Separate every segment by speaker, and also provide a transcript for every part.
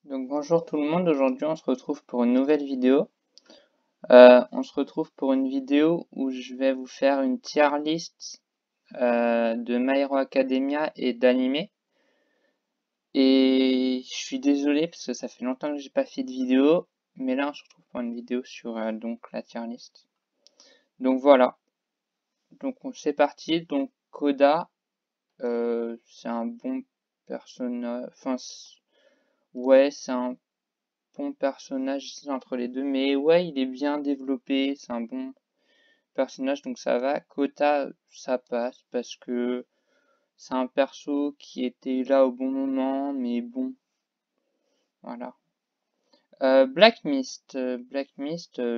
Speaker 1: Donc bonjour tout le monde, aujourd'hui on se retrouve pour une nouvelle vidéo. On se retrouve pour une vidéo où je vais vous faire une tier list de My Hero Academia et d'animé. Et je suis désolé parce que ça fait longtemps que j'ai pas fait de vidéo, mais là on se retrouve pour une vidéo sur donc la tier list. Donc voilà, donc c'est parti. Donc Koda, c'est un bon personnage, enfin ouais c'est un bon personnage entre les deux, mais ouais, il est bien développé, c'est un bon personnage, donc ça va. Kota, ça passe, parce que c'est un perso qui était là au bon moment, mais bon, voilà. Black Mist,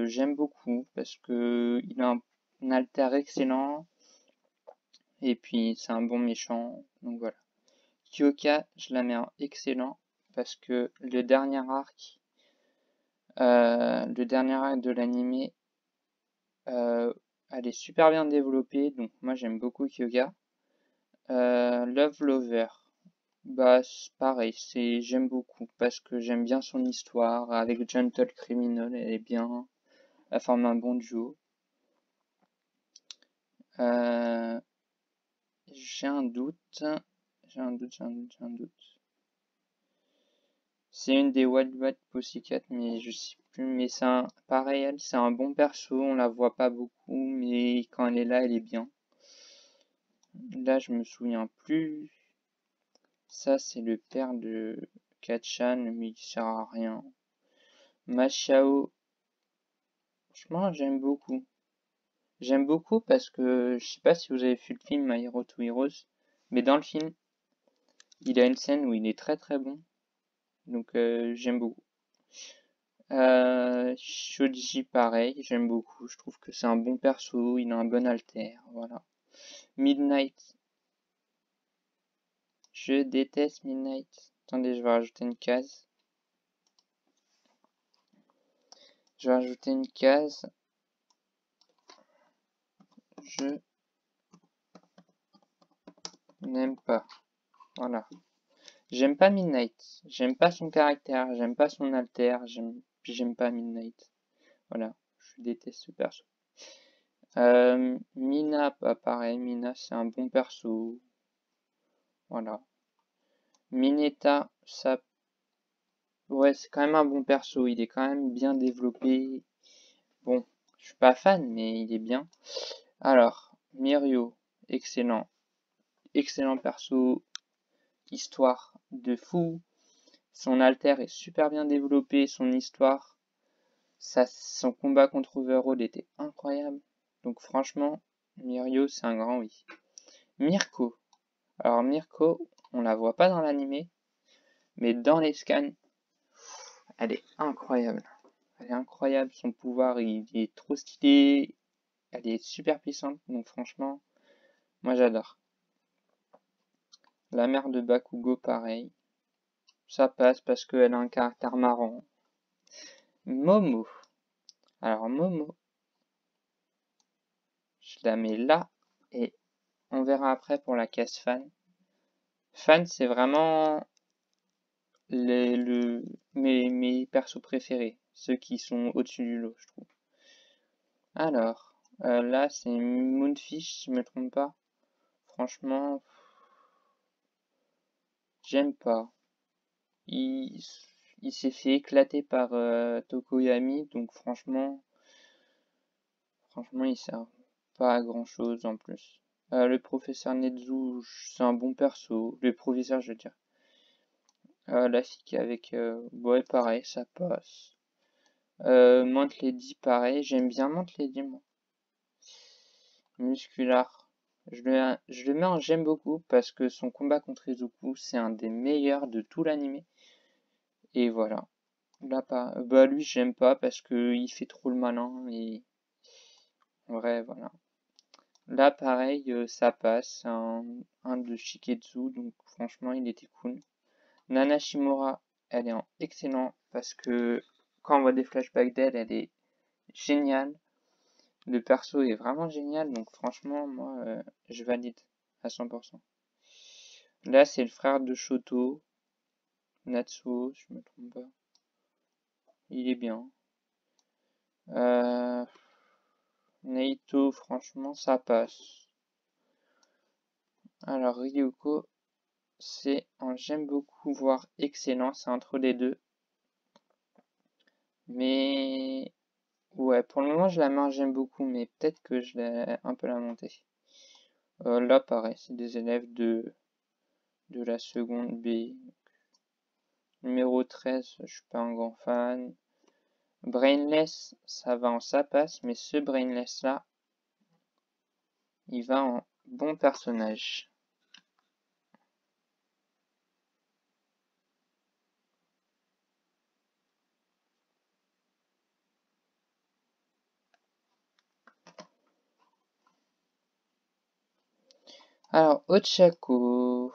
Speaker 1: j'aime beaucoup, parce que il a un alter excellent, et puis c'est un bon méchant, donc voilà. Kyoka, je la mets en excellent, parce que le dernier arc de l'animé, elle est super bien développée, donc moi j'aime beaucoup Kyoga. Love Lover, bah c'est pareil, j'aime beaucoup parce que j'aime bien son histoire avec Gentle Criminal, elle est bien, elle forme un bon duo. Euh, j'ai un doute, j'ai un doute, j'ai un doute, j'ai un doute. C'est une des Wild Wild Pussycat, mais je sais plus, mais pareil, elle, c'est un bon perso, on la voit pas beaucoup, mais quand elle est là, elle est bien. Là, je me souviens plus. Ça, c'est le père de Kachan, mais il sert à rien. Machao, franchement, j'aime beaucoup. J'aime beaucoup parce que, je sais pas si vous avez vu le film My Hero to Heroes, mais dans le film, il a une scène où il est très très bon. Donc, j'aime beaucoup. Shoji, pareil, j'aime beaucoup. Je trouve que c'est un bon perso, il a un bon alter, voilà. Midnight, je déteste Midnight. Attendez, je vais rajouter une case. Je vais rajouter une case. Je n'aime pas. Voilà. J'aime pas Midnight. J'aime pas son caractère. J'aime pas son alter. J'aime pas Midnight. Voilà. Je déteste ce perso. Mina, pas pareil. Mina, c'est un bon perso. Voilà. Mineta, ça. Ouais, c'est quand même un bon perso. Il est quand même bien développé. Bon, je suis pas fan, mais il est bien. Alors, Mirio, excellent. Excellent perso. Histoire de fou. Son alter est super bien développé. Son histoire. Son combat contre Overhaul était incroyable. Donc franchement, Mirio, c'est un grand oui. Mirko. Alors Mirko, on la voit pas dans l'animé, mais dans les scans, elle est incroyable. Elle est incroyable, son pouvoir, il est trop stylé. Elle est super puissante, donc franchement, moi j'adore. La mère de Bakugo, pareil. Ça passe parce qu'elle a un caractère marrant. Momo. Alors Momo, je la mets là et on verra après pour la case fan. Fan, c'est vraiment mes persos préférés, ceux qui sont au-dessus du lot, je trouve. Alors, là, c'est Moonfish, si je me trompe pas. Franchement, j'aime pas. Il, il s'est fait éclater par Tokoyami, donc franchement, il sert pas à grand chose en plus. Le professeur Nezu, c'est un bon perso. Le professeur, je veux dire. La fille qui est avec... ouais, pareil, ça passe. Mante Lady, pareil. J'aime bien Mante Lady, moi. Muscular. Je le mets en j'aime beaucoup parce que son combat contre Izuku, c'est un des meilleurs de tout l'anime. Et voilà. Là, pas. Bah, lui, j'aime pas parce que il fait trop le malin. Et. Ouais, voilà. Là, pareil, ça passe. Un de Shiketsu, donc franchement, il était cool. Nana Shimura, elle est en excellent parce que quand on voit des flashbacks d'elle, elle est géniale. Le perso est vraiment génial, donc franchement, moi, je valide à 100%. Là, c'est le frère de Shoto. Natsuo, si je me trompe pas. Il est bien. Naito, franchement, ça passe. Alors, Ryuko, c'est un j'aime beaucoup, voire excellent, c'est entre les deux. Mais ouais, pour le moment, je la mets en j'aime beaucoup, mais peut-être que je vais un peu la monter. Là, pareil, c'est des élèves de la seconde B. Numéro 13, je suis pas un grand fan. Brainless, ça va en ça passe, mais ce Brainless là, il va en bon personnage. Alors, Ochako,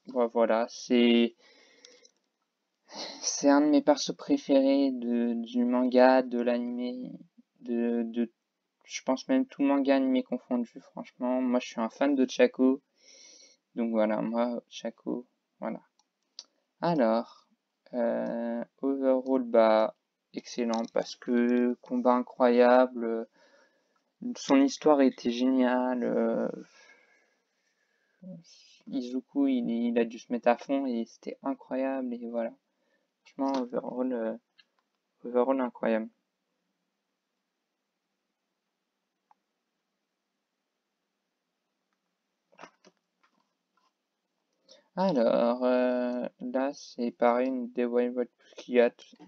Speaker 1: bon, voilà, c'est un de mes persos préférés du manga, de l'anime, je pense même tout manga animé confondu, franchement. Moi, je suis un fan de Chaco. Donc voilà, moi, Chaco, voilà. Alors, overall, bah, excellent parce que combat incroyable, son histoire était géniale. Izuku, il a dû se mettre à fond et c'était incroyable et voilà. Franchement, overall incroyable. Alors, là, c'est pareil, une des Wild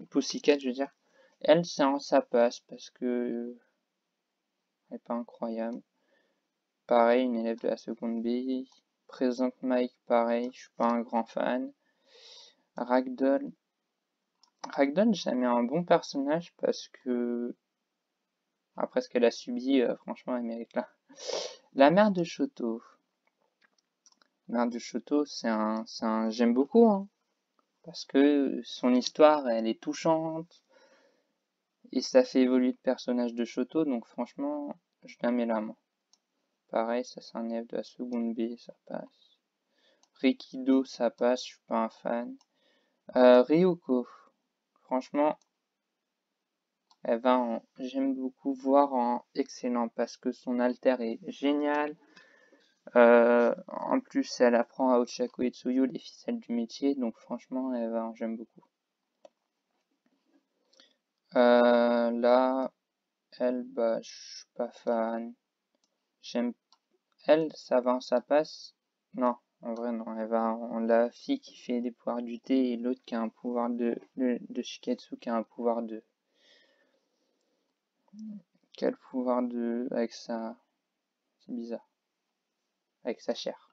Speaker 1: Pussycat, je veux dire. Elle, ça passe parce que elle est pas incroyable. Pareil, une élève de la seconde B. Présente Mike, pareil, je suis pas un grand fan. Ragdoll, j'ai mis un bon personnage parce que après ce qu'elle a subi, franchement, elle mérite là. La mère de Shoto. La mère de Shoto, j'aime beaucoup, hein, parce que son histoire, elle est touchante. Et ça fait évoluer le personnage de Shoto, donc franchement, je la mets là, moi. Pareil, ça c'est un élève de la seconde B, ça passe. Rikido, ça passe, je suis pas un fan. Ryuko, franchement, elle va en, j'aime beaucoup voir en excellent parce que son alter est génial. En plus, elle apprend à Ochako et Tsuyu les ficelles du métier, donc franchement, elle va en, j'aime beaucoup. Là, elle, bah, je suis pas fan. J'aime elle, ça va, ça passe. Non, en vrai, non. Elle va en la fille qui fait des pouvoirs du thé et l'autre qui a un pouvoir de Shiketsu qui a un pouvoir de. Quel pouvoir de. Avec sa. C'est bizarre. Avec sa chair.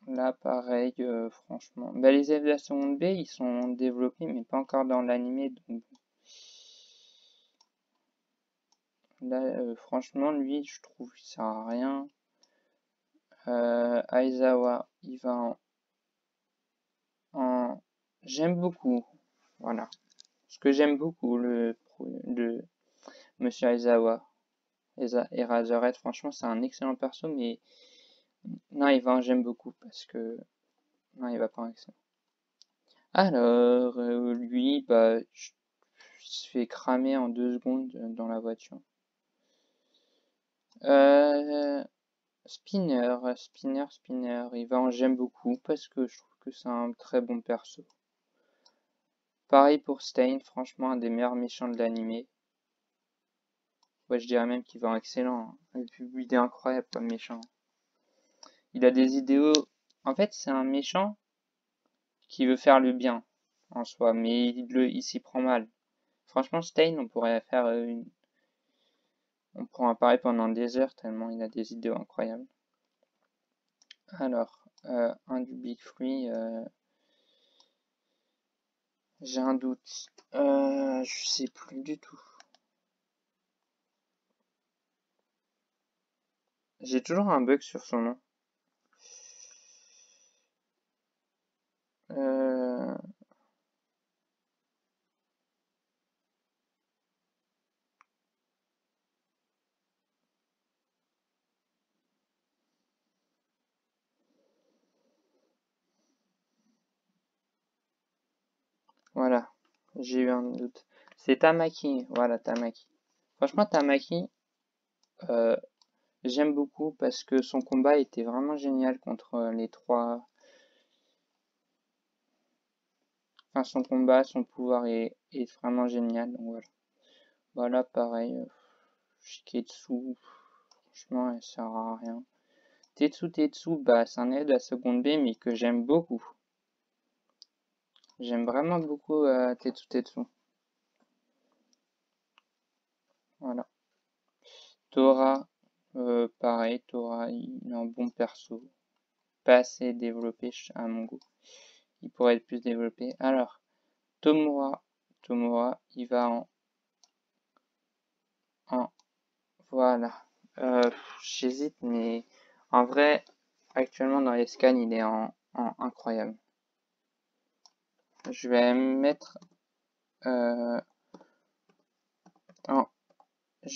Speaker 1: Là, pareil, franchement. Bah, les élèves de la seconde B, ils sont développés, mais pas encore dans l'animé. Donc, là, franchement, lui, je trouve qu'il sert à rien. Aizawa, il va J'aime beaucoup. Voilà. Ce que j'aime beaucoup, le Monsieur Aizawa. Et Razorhead, franchement, c'est un excellent perso, mais non, il va en j'aime beaucoup parce que non, il va pas en excellent. Alors, lui, bah, il se fait cramer en 2 secondes dans la voiture. Spinner, il va en j'aime beaucoup parce que je trouve que c'est un très bon perso. Pareil pour Stain, franchement, un des meilleurs méchants de l'animé. Ouais, je dirais même qu'il va en excellent, hein. Il est incroyable comme méchant. Il a des idéaux. En fait, c'est un méchant qui veut faire le bien en soi, mais il s'y prend mal. Franchement, Stein, on pourrait faire on pourrait en parler pendant des heures tellement il a des idéaux incroyables. Alors, un du Big Free, j'ai un doute. Je sais plus du tout. J'ai toujours un bug sur son nom. Euh, Voilà, j'ai eu un doute. C'est Tamaki, voilà, Tamaki. Franchement, Tamaki, j'aime beaucoup parce que son combat était vraiment génial contre les trois. Enfin, son combat, son pouvoir est vraiment génial. Donc voilà. Voilà, pareil. Shiketsu, franchement, elle sert à rien. Tetsu, bah, c'est un aide à seconde B, mais que j'aime beaucoup. J'aime vraiment beaucoup Tetsu. Voilà. Tora, pareil, Tora, il est un bon perso. Pas assez développé à mon goût. Il pourrait être plus développé. Alors, Tomura, il va en voilà. J'hésite, mais en vrai, actuellement dans les scans, il est en incroyable. Je vais mettre je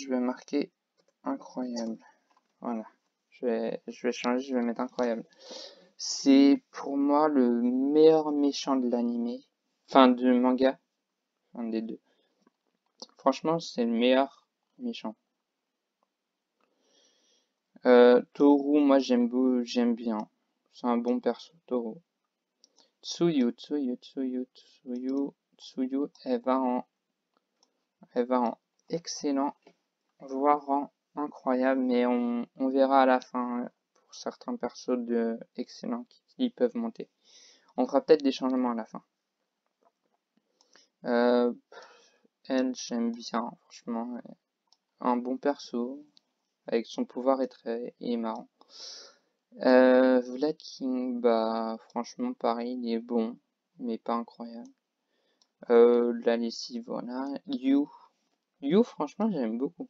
Speaker 1: vais marquer incroyable. Voilà. Je vais changer, je vais mettre incroyable. C'est pour moi le meilleur méchant de l'anime. Enfin, du manga. Un des deux. Franchement, c'est le meilleur méchant. Toru, moi j'aime bien. C'est un bon perso, Toru. Tsuyu, elle va en excellent, voire en incroyable, mais on verra à la fin pour certains persos de excellents qui peuvent monter. On fera peut-être des changements à la fin. Elle, j'aime bien, franchement. Un bon perso, avec son pouvoir est marrant. Vlad King, bah franchement pareil, il est bon, mais pas incroyable. La lessive, voilà. You, franchement, j'aime beaucoup.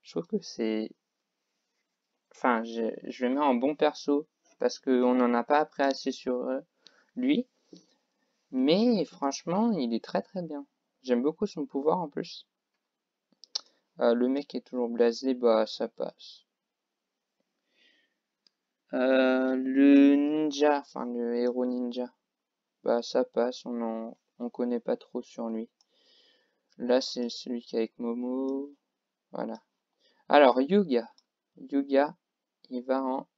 Speaker 1: Je trouve que c'est... Enfin, je le mets en bon perso, parce qu'on n'en a pas appris assez sur lui. Mais franchement, il est très très bien. J'aime beaucoup son pouvoir en plus. Le mec est toujours blasé, bah ça passe. Le ninja, enfin le héros ninja, bah ça passe, on connaît pas trop sur lui. Là c'est celui qui est avec Momo, voilà. Alors Yuga, il va en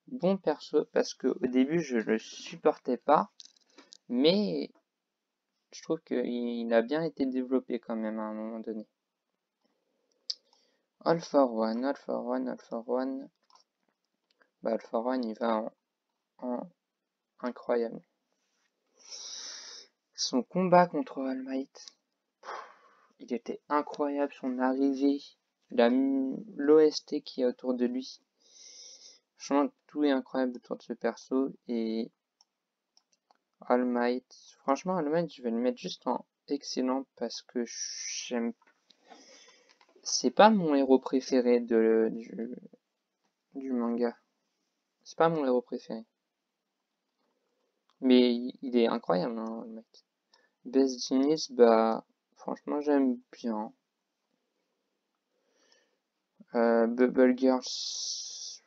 Speaker 1: bon perso parce que au début je le supportais pas, mais je trouve qu'il a bien été développé quand même à un moment donné. All for One, bah All for One il va en incroyable. Son combat contre All Might, il était incroyable, son arrivée, l'OST qui est autour de lui. Franchement, tout est incroyable autour de ce perso. Et All Might, franchement, All Might, je vais le mettre juste en excellent parce que j'aime. C'est pas mon héros préféré du manga. C'est pas mon héros préféré. Mais il est incroyable, hein, All Might. Best Genius, bah, franchement, j'aime bien. Bubble Girls,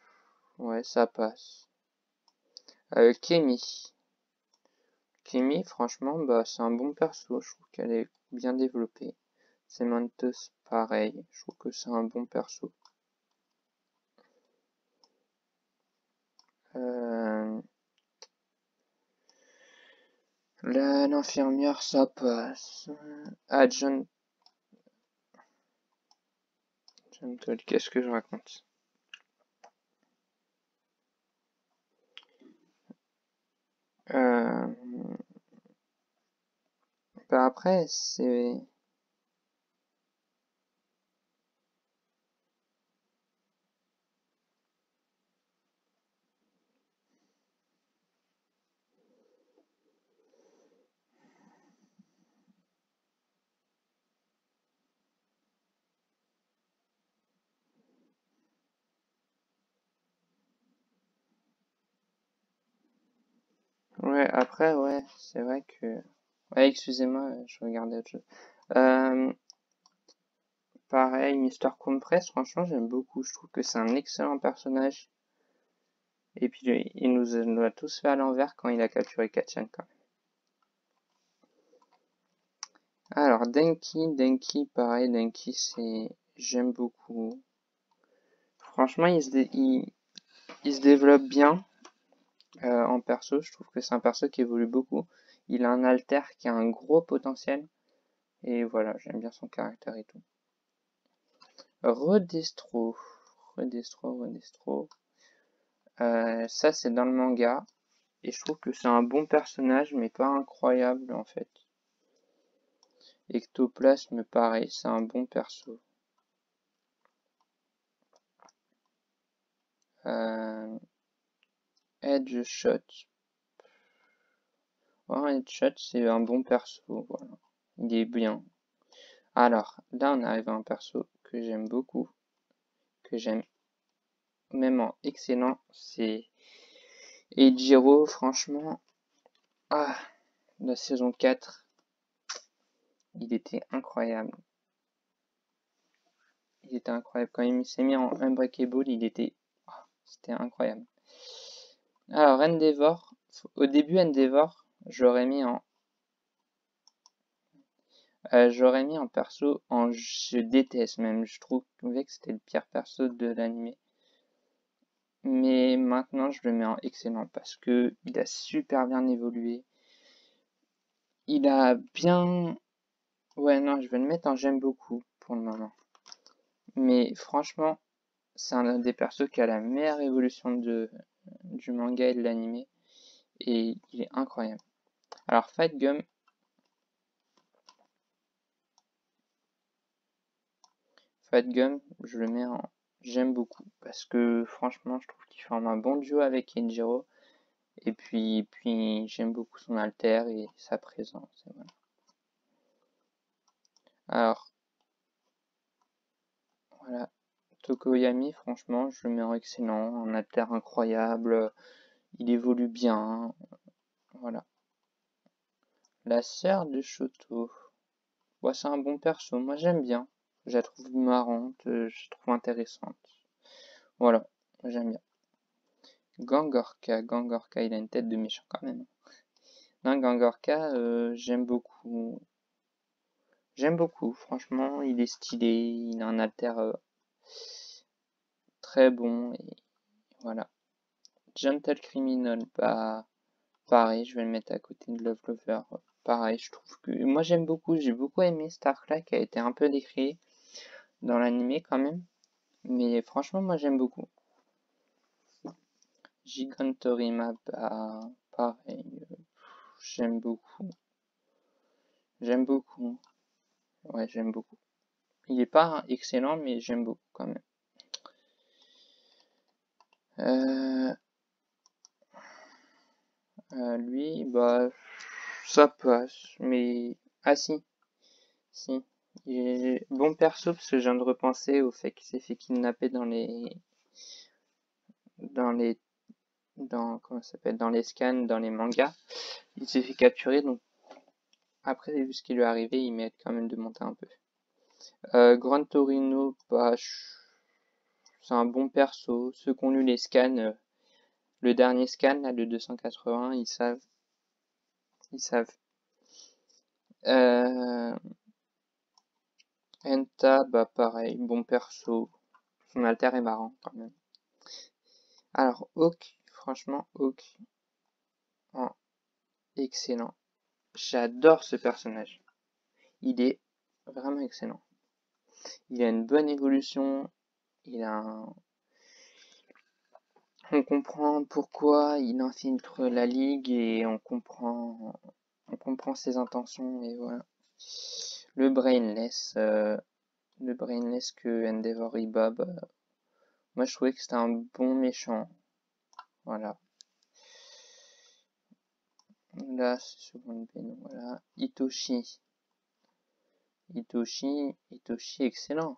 Speaker 1: ouais, ça passe. Kemi, franchement, bah, c'est un bon perso. Je trouve qu'elle est bien développée. Semantos, pareil. Je trouve que c'est un bon perso. L'infirmière, ça passe. Ah, John Toll, qu'est-ce que je raconte? Bah après, c'est... Ouais, après, ouais, c'est vrai que... Ouais, excusez-moi, je regardais autre chose. Pareil, Mister Compress, franchement, j'aime beaucoup. Je trouve que c'est un excellent personnage. Et puis, il nous a tous fait à l'envers quand il a capturé Kachan, quand même. Alors, Denki, pareil, Denki, j'aime beaucoup. Franchement, il se développe bien en perso. Je trouve que c'est un perso qui évolue beaucoup. Il a un alter qui a un gros potentiel. Et voilà, j'aime bien son caractère et tout. Redestro. Ça, c'est dans le manga. Et je trouve que c'est un bon personnage, mais pas incroyable en fait. Ectoplasme, pareil, c'est un bon perso. Edge Shot. Oh, Edge Shot, c'est un bon perso, voilà. Il est bien. Alors, là, on arrive à un perso que j'aime beaucoup, que j'aime même en excellent, c'est Eijiro, franchement. Ah, la saison 4, il était incroyable. Il était incroyable. Quand il s'est mis en Unbreakable, c'était incroyable. Alors, Endeavor, au début, Endeavor, j'aurais mis en perso, je déteste même, je trouvais que c'était le pire perso de l'anime. Mais maintenant, je le mets en excellent parce que il a super bien évolué. Il a bien... Ouais, non, je vais le mettre en j'aime beaucoup pour le moment. Mais franchement, c'est un des persos qui a la meilleure évolution du manga et de l'anime. Et il est incroyable. Alors, Fight Gum, je le mets en j'aime beaucoup. Parce que franchement, je trouve qu'il forme un bon duo avec Kenjiro. Et puis j'aime beaucoup son alter et sa présence. Et voilà. Alors, voilà. Tokoyami, franchement, je le mets en excellent. Un alter incroyable. Il évolue bien. Voilà. La sœur de Shoto. Ouais, c'est un bon perso. Moi, j'aime bien. Je la trouve marrante. Je la trouve intéressante. Voilà. J'aime bien. Gangorka, il a une tête de méchant quand même. Non, Gangorka, j'aime beaucoup. J'aime beaucoup, franchement, il est stylé, il a un alter très bon, et voilà. Gentle Criminal, bah, pareil, je vais le mettre à côté de Love Lover. Pareil, je trouve que... Moi, j'aime beaucoup, j'ai beaucoup aimé Starfly, qui a été un peu décrié dans l'anime quand même. Mais franchement, moi, j'aime beaucoup. Gigantorima, bah, pareil, j'aime beaucoup. J'aime beaucoup. Ouais, j'aime beaucoup. Il est pas excellent, mais j'aime beaucoup quand même. Lui, bah, ça passe, mais... Ah si, si. Il est bon perso, parce que je viens de repenser au fait qu'il s'est fait kidnapper dans les... comment ça s'appelle? Dans les scans, dans les mangas. Il s'est fait capturer, donc... Après, vu ce qui lui est arrivé, il mérite quand même de monter un peu. Gran Torino, bah... C'est un bon perso. Ceux qui ont lu les scans... le dernier scan, là, le 280, ils savent. Ils savent. Enta, bah pareil, bon perso. Son alter est marrant quand même. Alors, Hawk, franchement, Hawk, oh, excellent. J'adore ce personnage. Il est vraiment excellent. Il a une bonne évolution. On comprend pourquoi il infiltre la ligue et on comprend ses intentions et voilà. Le brainless, que Endeavor Bob. Moi, je trouvais que c'était un bon méchant. Voilà. Là, c'est seconde peine. Voilà. Itoshi, excellent.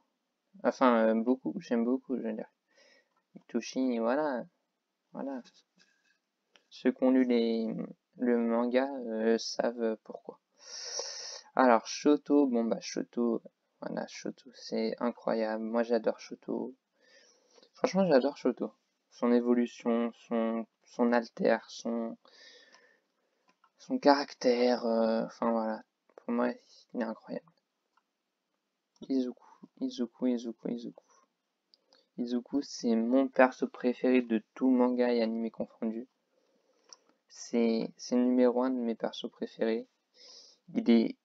Speaker 1: Enfin, beaucoup, j'aime beaucoup, je veux dire. Itoshi, voilà. Ceux qui ont lu le manga savent pourquoi. Alors, Shoto, bon bah Shoto, voilà, Shoto, c'est incroyable. Moi, j'adore Shoto. Franchement, j'adore Shoto. Son évolution, son alter, son caractère, enfin voilà. Pour moi, Il est incroyable. Izuku, Izuku, Izuku, Izuku. Izuku, c'est mon perso préféré de tout manga et anime confondu. C'est le numéro 1 de mes persos préférés. Il est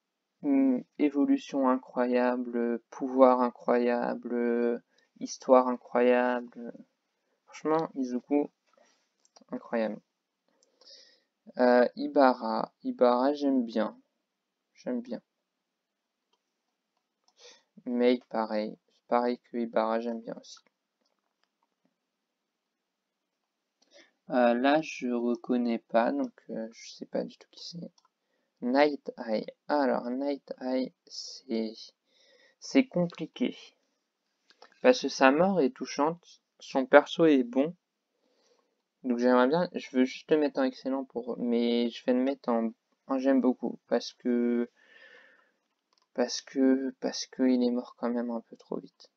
Speaker 1: une évolution incroyable, pouvoir incroyable, histoire incroyable. Franchement, Izuku, incroyable. Ibara, j'aime bien. J'aime bien. Mei, pareil. Pareil que Ibara, j'aime bien aussi. Là, je reconnais pas, donc je sais pas du tout qui c'est. Night Eye. Alors, Night Eye, c'est compliqué. Parce que sa mort est touchante, son perso est bon. Donc j'aimerais bien, je veux juste le mettre en excellent mais je vais le mettre en j'aime beaucoup. Parce que il est mort quand même un peu trop vite.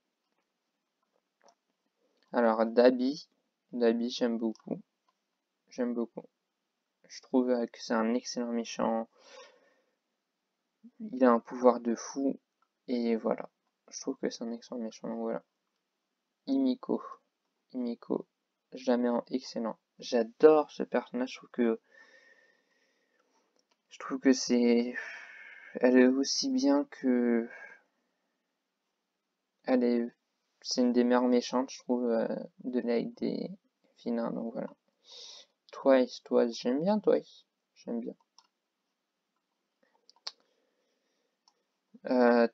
Speaker 1: Alors, Dabi, j'aime beaucoup. J'aime beaucoup. Je trouve que c'est un excellent méchant. Il a un pouvoir de fou. Et voilà. Je trouve que c'est un excellent méchant. Donc voilà. Himiko, je la mets en excellent. J'adore ce personnage. Je trouve que c'est, elle est aussi bien que, c'est une des meilleures méchantes, je trouve, de l'aide des vilains. Donc voilà. Twice, j'aime bien Twice. J'aime bien.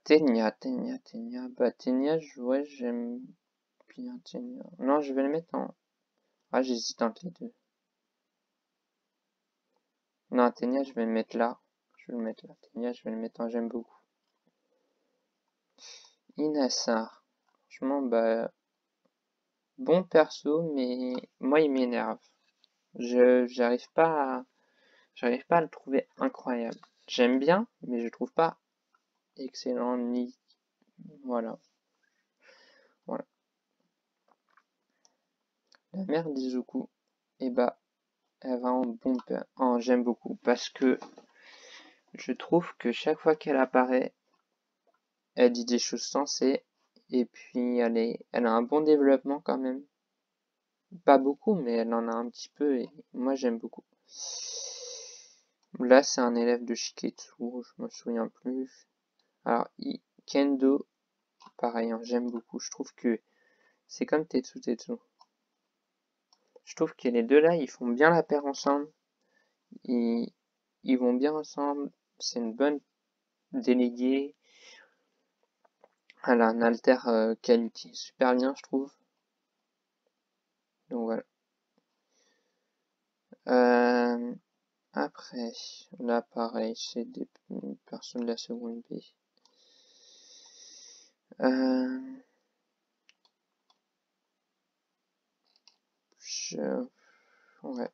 Speaker 1: Tenya. Bah, Tenya, ouais, j'aime bien Tenya. Non, je vais le mettre en... Ah, j'hésite entre les deux. Non, Tenya, je vais le mettre là. Tenya, je vais le mettre en j'aime beaucoup. Inassar. Franchement, bah... Bon perso, mais moi, il m'énerve. J'arrive pas à le trouver incroyable. J'aime bien, mais je le trouve pas excellent, ni... Voilà. La mère d'Izuku, eh bah, elle va en j'aime beaucoup, parce que je trouve que chaque fois qu'elle apparaît, elle dit des choses sensées, et puis elle a un bon développement quand même. Pas beaucoup, mais elle en a un petit peu, et moi j'aime beaucoup. Là, c'est un élève de Shiketsu, je me souviens plus. Alors, Kendo, pareil, hein, j'aime beaucoup. Je trouve que c'est comme Tetsu. Je trouve que les deux là, ils font bien la paire ensemble. Ils vont bien ensemble. C'est une bonne déléguée. Elle a un alter qu'elle utilise super bien, je trouve. Donc voilà. Après, là pareil, c'est des personnes de la seconde B. Ouais.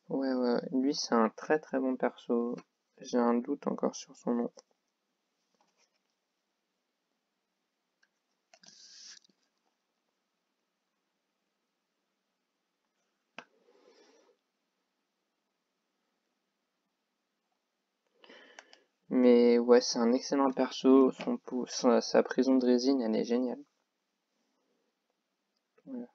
Speaker 1: Ouais. Lui, c'est un très très bon perso. J'ai un doute encore sur son nom. Mais ouais, c'est un excellent perso. Sa prison de résine, elle est géniale. Voilà.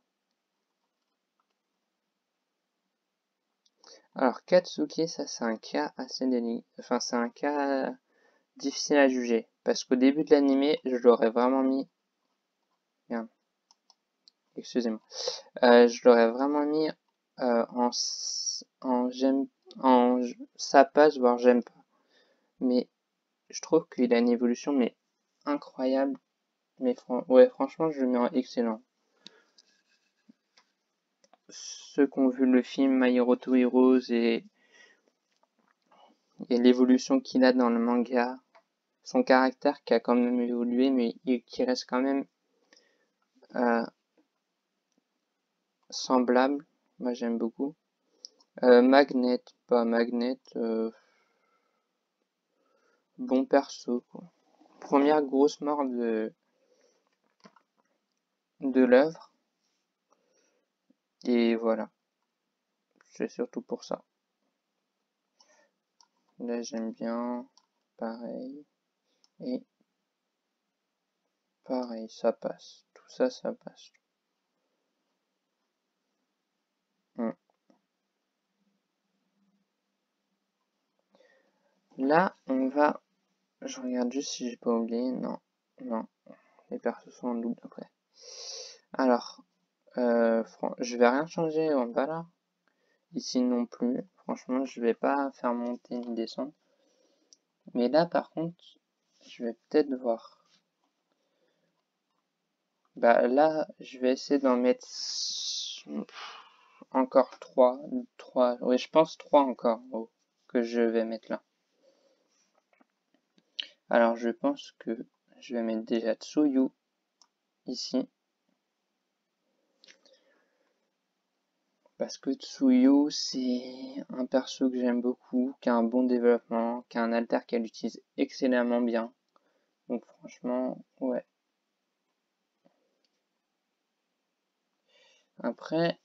Speaker 1: Alors, Katsuki, ça c'est un cas assez délicat. Enfin, c'est un cas difficile à juger. Parce qu'au début de l'animé, je l'aurais vraiment mis... Merde. Excusez-moi. Je l'aurais vraiment mis j'aime... ça passe, voire j'aime pas. Mais je trouve qu'il a une évolution, mais incroyable. Mais ouais, franchement, je le mets en excellent. Ceux qui ont vu le film My Hero to Heroes et l'évolution qu'il a dans le manga, son caractère qui a quand même évolué, mais qui reste quand même semblable. Moi, j'aime beaucoup. Magnet, pas Magnet, bon perso, quoi. Première grosse mort de l'œuvre. Et voilà. C'est surtout pour ça. Là, j'aime bien. Pareil. Et pareil, ça passe. Tout ça, ça passe. Là, on va... Je regarde juste si j'ai pas oublié. Non. Non. Les persos sont en double après. Alors, je vais rien changer en bas là. Ici non plus. Franchement, je vais pas faire monter ni descendre. Mais là, par contre, je vais peut-être voir. Bah là, je vais essayer d'en mettre encore 3. Oui, je pense 3 encore que je vais mettre là. Alors, je pense que je vais mettre déjà Tsuyu ici. Parce que Tsuyu, c'est un perso que j'aime beaucoup, qui a un bon développement, qui a un alter qu'elle utilise excellemment bien. Donc franchement, ouais. Après,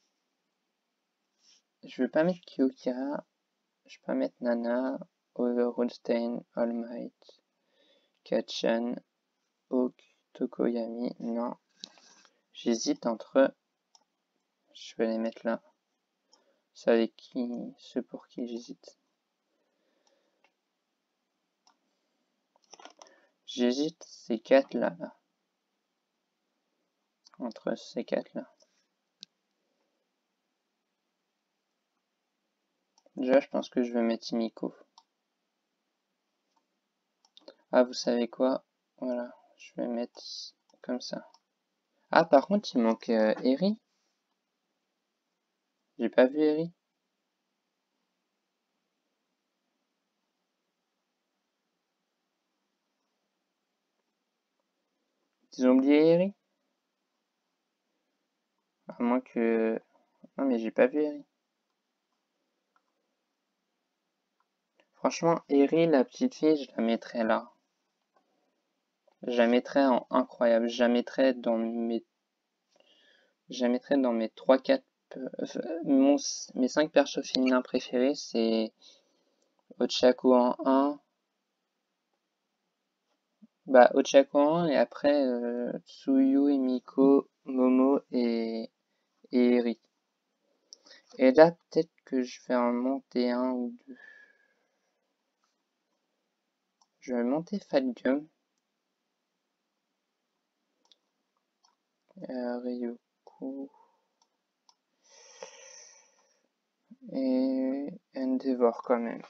Speaker 1: je vais pas mettre Kyokira, je vais pas mettre Nana, Overhaulstein, All Might, Kachan, Hawk, Tokoyami, non. J'hésite entre... Je vais les mettre là. C'est avec qui... Ceux pour qui j'hésite. J'hésite ces 4 là. Entre ces 4 là. Déjà, je pense que je vais mettre Himiko. Ah, vous savez quoi? Voilà, je vais mettre comme ça. Ah, par contre, il manque Eri. J'ai pas vu Eri. Ils ont oublié Eri? À moins que... Non, mais j'ai pas vu Eri. Franchement, Eri, la petite fille, je la mettrais là. Je la mettrais en incroyable. Je la mettrais dans mes... 3-4... Mes 5 persos féminins préférés, c'est Ochako en 1. Bah, Ochako en 1, et après Tsuyu, Emiko, Momo et Eri. Et là, peut-être que je vais en monter un ou deux. Je vais monter Falcon. Ryuko. Et Endeavor quand même.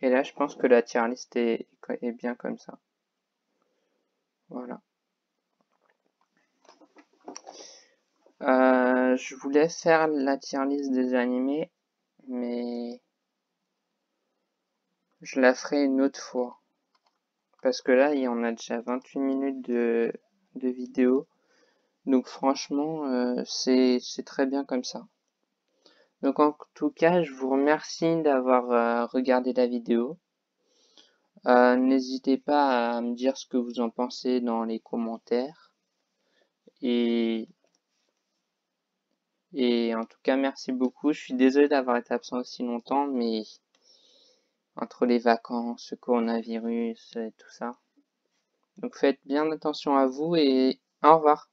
Speaker 1: Et là, je pense que la tier list est bien comme ça. Voilà. Je voulais faire la tier list des animés, mais je la ferai une autre fois. Parce que là, il y en a déjà 28 minutes de vidéo. Donc franchement, c'est très bien comme ça. Donc en tout cas, je vous remercie d'avoir regardé la vidéo. N'hésitez pas à me dire ce que vous en pensez dans les commentaires. Et en tout cas, merci beaucoup. Je suis désolé d'avoir été absent aussi longtemps, mais entre les vacances, le coronavirus et tout ça. Donc faites bien attention à vous et au revoir.